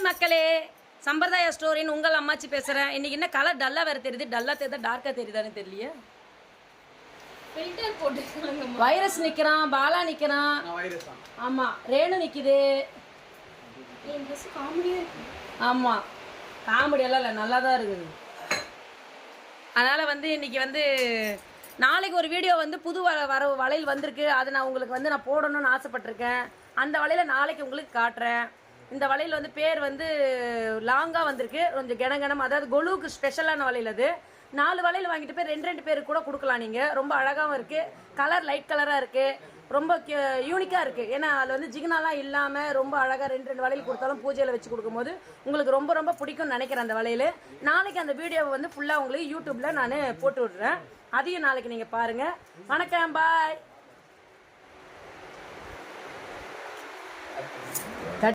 மக்களே, சம்பிரதாய ஸ்டோரின்னு உங்கள் அம்மாச்சி பேசுகிறேன். இன்றைக்கி என்ன கலர் டல்லாக வேறு தெரியுது. டல்லாக தெரியுதா டார்க்காக தெரியுதான்னு தெரியலையே. ஃபில்டர் போட்டு வைரஸ் நிற்கிறான், பாலா நிற்கிறான். ஆமாம், ரேணு நிற்கிது. ஆமாம், காமெடியெல்லாம் இல்லை, நல்லா தான் இருக்குது. அதனால் வந்து இன்றைக்கி வந்து நாளைக்கு ஒரு வீடியோ வந்து புது வளையல் வந்திருக்கு. அதை நான் உங்களுக்கு வந்து நான் போடணும்னு ஆசைப்பட்டிருக்கேன். அந்த வளையலை நாளைக்கு உங்களுக்கு காட்டுறேன். இந்த வளையல் வந்து பேர் வந்து லாங்காக வந்திருக்கு, கொஞ்சம் கனகனம். அதாவது கொலுவுக்கு ஸ்பெஷலான வளையல். அது 4 வளையல் வாங்கிட்டு போய் 2 பேருக்கு கூட கொடுக்கலாம் நீங்கள். ரொம்ப அழகாகவும் இருக்குது, கலர் லைட் கலராக இருக்குது, ரொம்ப யூனிக்காக இருக்குது. ஏன்னா அதில் வந்து ஜிகினாலாம் இல்லாமல் ரொம்ப அழகாக 2 வளையல் கொடுத்தாலும் பூஜையில் வச்சு கொடுக்கும்போது உங்களுக்கு ரொம்ப ரொம்ப பிடிக்கும்னு நினைக்கிறேன் அந்த வளையல். நாளைக்கு அந்த வீடியோவை வந்து ஃபுல்லாக உங்களுக்கு யூடியூப்பில் நான் போட்டு விட்றேன். அதையும் நாளைக்கு நீங்கள் பாருங்கள். வணக்கம், பாய்.